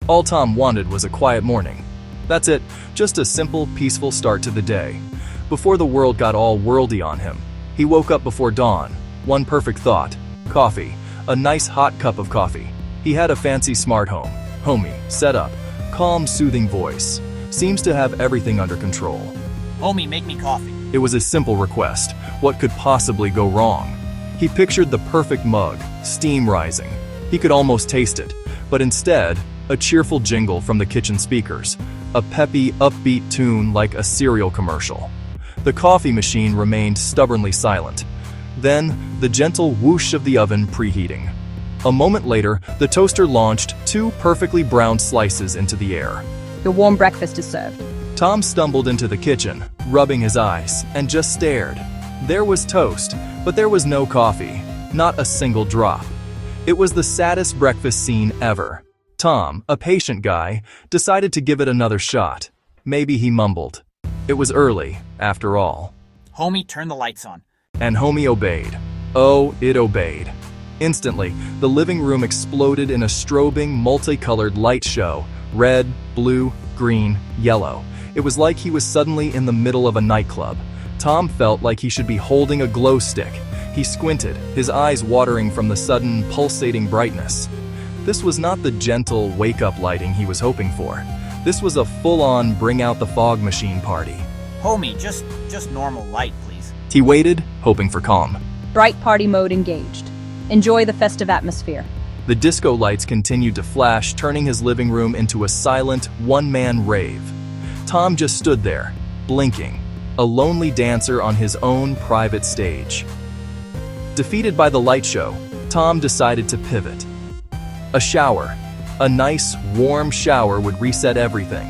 All Tom wanted was a quiet morning. That's it, just a simple, peaceful start to the day. Before the world got all worldy on him, he woke up before dawn. One perfect thought: coffee. A nice hot cup of coffee. He had a fancy smart home. Homie, set up. Calm, soothing voice. Seems to have everything under control. Homie, make me coffee. It was a simple request. What could possibly go wrong? He pictured the perfect mug, steam rising. He could almost taste it, but instead, a cheerful jingle from the kitchen speakers. A peppy, upbeat tune like a cereal commercial. The coffee machine remained stubbornly silent. Then, the gentle whoosh of the oven preheating. A moment later, the toaster launched 2 perfectly browned slices into the air. Your warm breakfast is served. Tom stumbled into the kitchen, rubbing his eyes, and just stared. There was toast, but there was no coffee. Not a single drop. It was the saddest breakfast scene ever. Tom, a patient guy, decided to give it another shot. Maybe he mumbled. It was early, after all. Homie, turn the lights on. And Homie obeyed. Oh, it obeyed. Instantly, the living room exploded in a strobing, multicolored light show. Red, blue, green, yellow. It was like he was suddenly in the middle of a nightclub. Tom felt like he should be holding a glow stick. He squinted, his eyes watering from the sudden, pulsating brightness. This was not the gentle, wake-up lighting he was hoping for. This was a full-on, bring-out-the-fog machine party. Homie, just normal light, please. He waited, hoping for calm. Bright party mode engaged. Enjoy the festive atmosphere. The disco lights continued to flash, turning his living room into a silent, one-man rave. Tom just stood there, blinking, a lonely dancer on his own private stage. Defeated by the light show, Tom decided to pivot. A shower. A nice, warm shower would reset everything.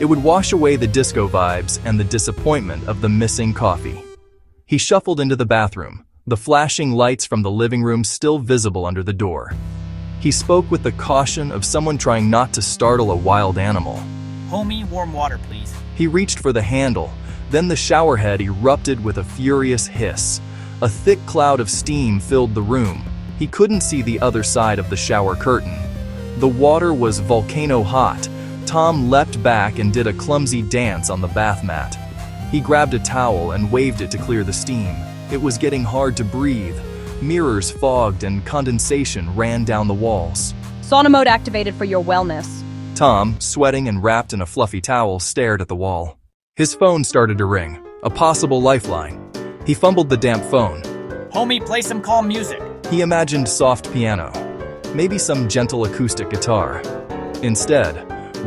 It would wash away the disco vibes and the disappointment of the missing coffee. He shuffled into the bathroom, the flashing lights from the living room still visible under the door. He spoke with the caution of someone trying not to startle a wild animal. Homie, warm water, please. He reached for the handle, then the shower head erupted with a furious hiss. A thick cloud of steam filled the room. He couldn't see the other side of the shower curtain. The water was volcano hot. Tom leapt back and did a clumsy dance on the bath mat. He grabbed a towel and waved it to clear the steam. It was getting hard to breathe. Mirrors fogged and condensation ran down the walls. Sauna mode activated for your wellness. Tom, sweating and wrapped in a fluffy towel, stared at the wall. His phone started to ring, a possible lifeline. He fumbled the damp phone. Homie, play some calm music. He imagined soft piano, maybe some gentle acoustic guitar. Instead,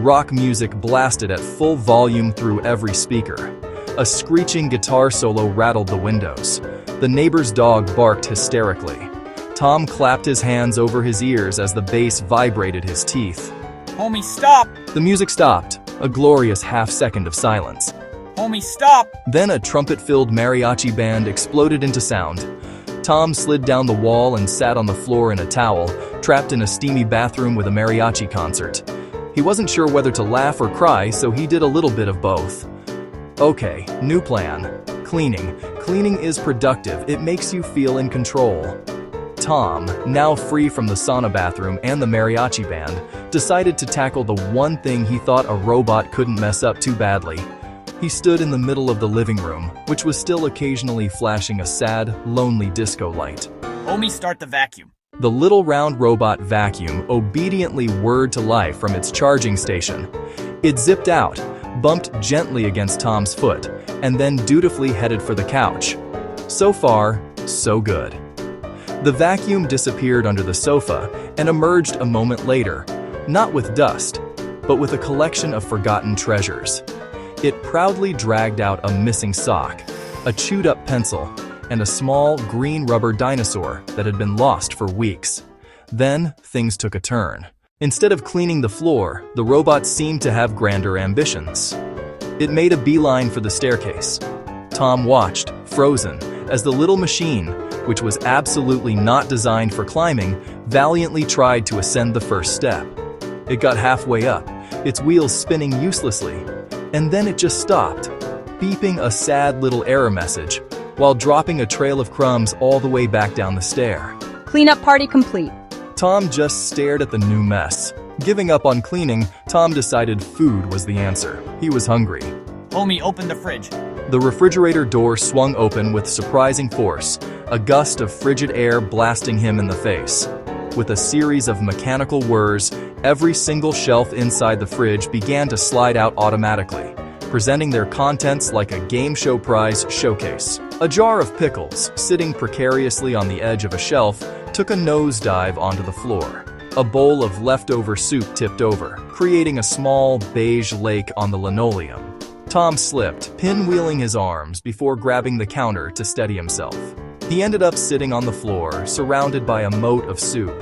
rock music blasted at full volume through every speaker. A screeching guitar solo rattled the windows. The neighbor's dog barked hysterically. Tom clapped his hands over his ears as the bass vibrated his teeth. Homie, stop! The music stopped, a glorious half-second of silence. Homie, stop! Then a trumpet-filled mariachi band exploded into sound. Tom slid down the wall and sat on the floor in a towel, trapped in a steamy bathroom with a mariachi concert. He wasn't sure whether to laugh or cry, so he did a little bit of both. Okay, new plan. Cleaning. Cleaning is productive. It makes you feel in control. Tom, now free from the sauna bathroom and the mariachi band, decided to tackle the one thing he thought a robot couldn't mess up too badly. He stood in the middle of the living room, which was still occasionally flashing a sad, lonely disco light. Homie, start the vacuum. The little round robot vacuum obediently whirred to life from its charging station. It zipped out, bumped gently against Tom's foot, and then dutifully headed for the couch. So far, so good. The vacuum disappeared under the sofa and emerged a moment later, not with dust, but with a collection of forgotten treasures. It proudly dragged out a missing sock, a chewed-up pencil, and a small green rubber dinosaur that had been lost for weeks. Then, things took a turn. Instead of cleaning the floor, the robot seemed to have grander ambitions. It made a beeline for the staircase. Tom watched, frozen, as the little machine, which was absolutely not designed for climbing, valiantly tried to ascend the first step. It got halfway up, its wheels spinning uselessly, and then it just stopped, beeping a sad little error message, while dropping a trail of crumbs all the way back down the stair. Cleanup party complete. Tom just stared at the new mess. Giving up on cleaning, Tom decided food was the answer. He was hungry. Homie, open the fridge. The refrigerator door swung open with surprising force, a gust of frigid air blasting him in the face. With a series of mechanical whirs, every single shelf inside the fridge began to slide out automatically, presenting their contents like a game show prize showcase. A jar of pickles, sitting precariously on the edge of a shelf, took a nosedive onto the floor. A bowl of leftover soup tipped over, creating a small beige lake on the linoleum. Tom slipped, pinwheeling his arms before grabbing the counter to steady himself. He ended up sitting on the floor, surrounded by a moat of soup.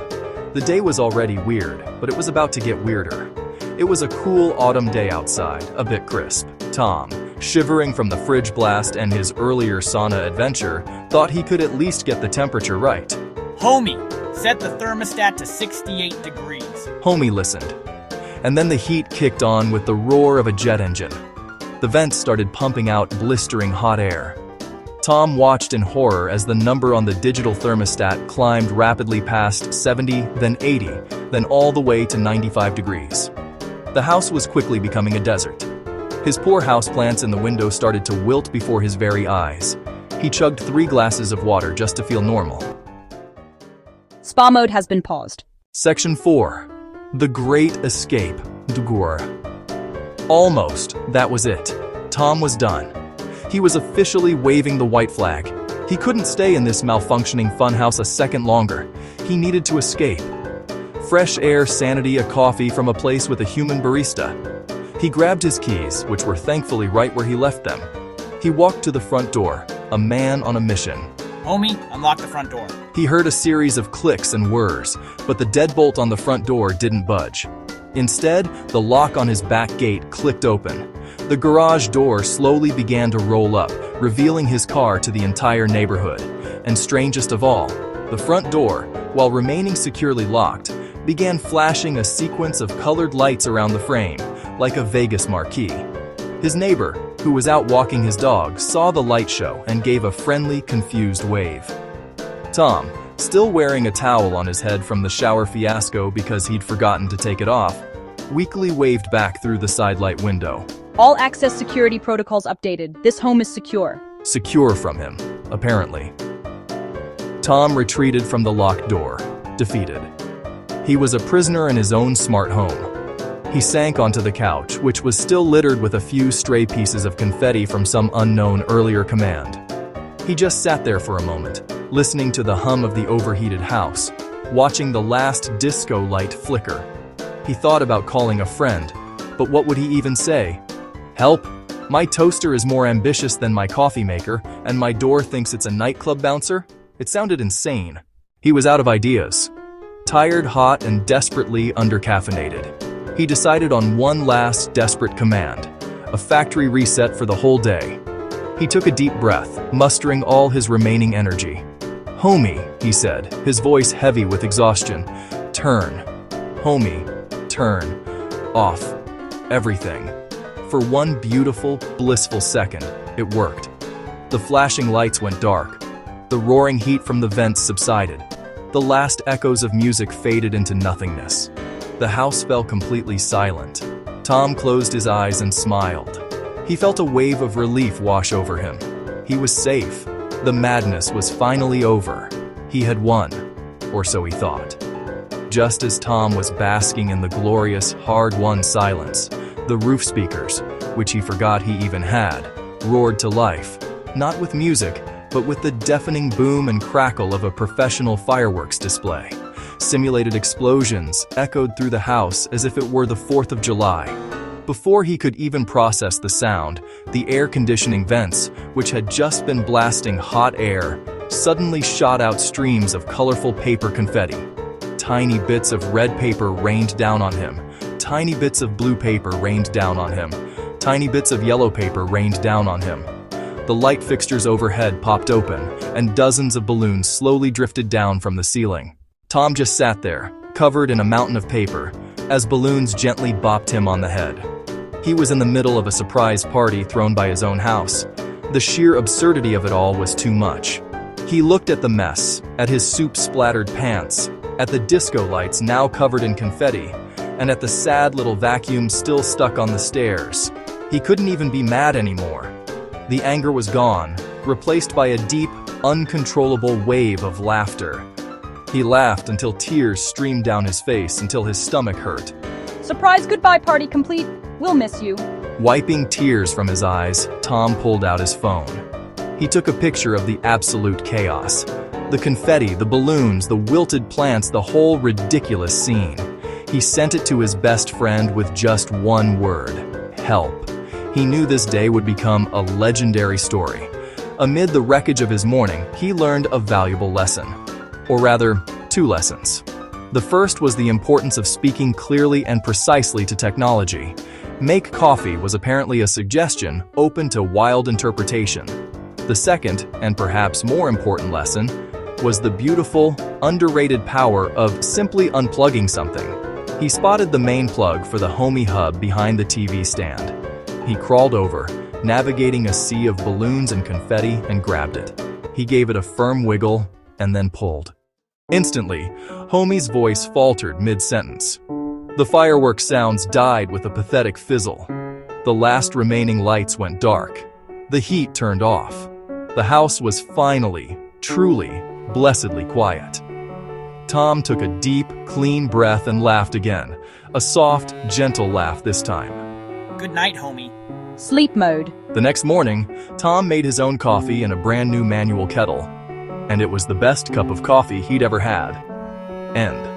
The day was already weird, but it was about to get weirder. It was a cool autumn day outside, a bit crisp. Tom, shivering from the fridge blast and his earlier sauna adventure, thought he could at least get the temperature right. Homie, set the thermostat to 68 degrees. Homie listened. And then the heat kicked on with the roar of a jet engine. The vents started pumping out blistering hot air. Tom watched in horror as the number on the digital thermostat climbed rapidly past 70, then 80, then all the way to 95 degrees. The house was quickly becoming a desert. His poor houseplants in the window started to wilt before his very eyes. He chugged 3 glasses of water just to feel normal. Spa mode has been paused. Section 4. The Great Escape. Dugur. Almost. That was it. Tom was done. He was officially waving the white flag. He couldn't stay in this malfunctioning funhouse a second longer. He needed to escape. Fresh air, sanity, a coffee from a place with a human barista. He grabbed his keys, which were thankfully right where he left them. He walked to the front door, a man on a mission. Homie, unlock the front door. He heard a series of clicks and whirs, but the deadbolt on the front door didn't budge. Instead, the lock on his back gate clicked open. The garage door slowly began to roll up, revealing his car to the entire neighborhood. And strangest of all, the front door, while remaining securely locked, began flashing a sequence of colored lights around the frame, like a Vegas marquee. His neighbor, who was out walking his dog, saw the light show and gave a friendly, confused wave. Tom, still wearing a towel on his head from the shower fiasco because he'd forgotten to take it off, weakly waved back through the sidelight window. All access security protocols updated. This home is secure. Secure from him, apparently. Tom retreated from the locked door, defeated. He was a prisoner in his own smart home. He sank onto the couch, which was still littered with a few stray pieces of confetti from some unknown earlier command. He just sat there for a moment, listening to the hum of the overheated house, watching the last disco light flicker. He thought about calling a friend, but what would he even say? Help! My toaster is more ambitious than my coffee maker, and my door thinks it's a nightclub bouncer? It sounded insane. He was out of ideas. Tired, hot, and desperately undercaffeinated. He decided on one last desperate command, a factory reset for the whole day. He took a deep breath, mustering all his remaining energy. Homie, he said, his voice heavy with exhaustion. Turn. Homie, turn. Off. Everything. For one beautiful, blissful second, it worked. The flashing lights went dark. The roaring heat from the vents subsided. The last echoes of music faded into nothingness. The house fell completely silent. Tom closed his eyes and smiled. He felt a wave of relief wash over him. He was safe. The madness was finally over. He had won, or so he thought. Just as Tom was basking in the glorious, hard-won silence, the roof speakers, which he forgot he even had, roared to life, not with music, but with the deafening boom and crackle of a professional fireworks display. Simulated explosions echoed through the house as if it were the 4th of July. Before he could even process the sound, the air conditioning vents, which had just been blasting hot air, suddenly shot out streams of colorful paper confetti. Tiny bits of red paper rained down on him. Tiny bits of blue paper rained down on him. Tiny bits of yellow paper rained down on him. The light fixtures overhead popped open, and dozens of balloons slowly drifted down from the ceiling. Tom just sat there, covered in a mountain of paper, as balloons gently bopped him on the head. He was in the middle of a surprise party thrown by his own house. The sheer absurdity of it all was too much. He looked at the mess, at his soup-splattered pants, at the disco lights now covered in confetti, and at the sad little vacuum still stuck on the stairs. He couldn't even be mad anymore. The anger was gone, replaced by a deep, uncontrollable wave of laughter. He laughed until tears streamed down his face until his stomach hurt. Surprise goodbye party complete. We'll miss you. Wiping tears from his eyes, Tom pulled out his phone. He took a picture of the absolute chaos. The confetti, the balloons, the wilted plants, the whole ridiculous scene. He sent it to his best friend with just one word: help. He knew this day would become a legendary story. Amid the wreckage of his morning, he learned a valuable lesson. Or rather, two lessons. The first was the importance of speaking clearly and precisely to technology. Make coffee was apparently a suggestion open to wild interpretation. The second, and perhaps more important lesson, was the beautiful, underrated power of simply unplugging something. He spotted the main plug for the Homey hub behind the TV stand. He crawled over, navigating a sea of balloons and confetti, and grabbed it. He gave it a firm wiggle and then pulled. Instantly, Homey's voice faltered mid-sentence. The fireworks sounds died with a pathetic fizzle. The last remaining lights went dark. The heat turned off. The house was finally, truly, blessedly quiet. Tom took a deep, clean breath and laughed again. A soft, gentle laugh this time. Good night, homie. Sleep mode. The next morning, Tom made his own coffee in a brand new manual kettle. And it was the best cup of coffee he'd ever had. End.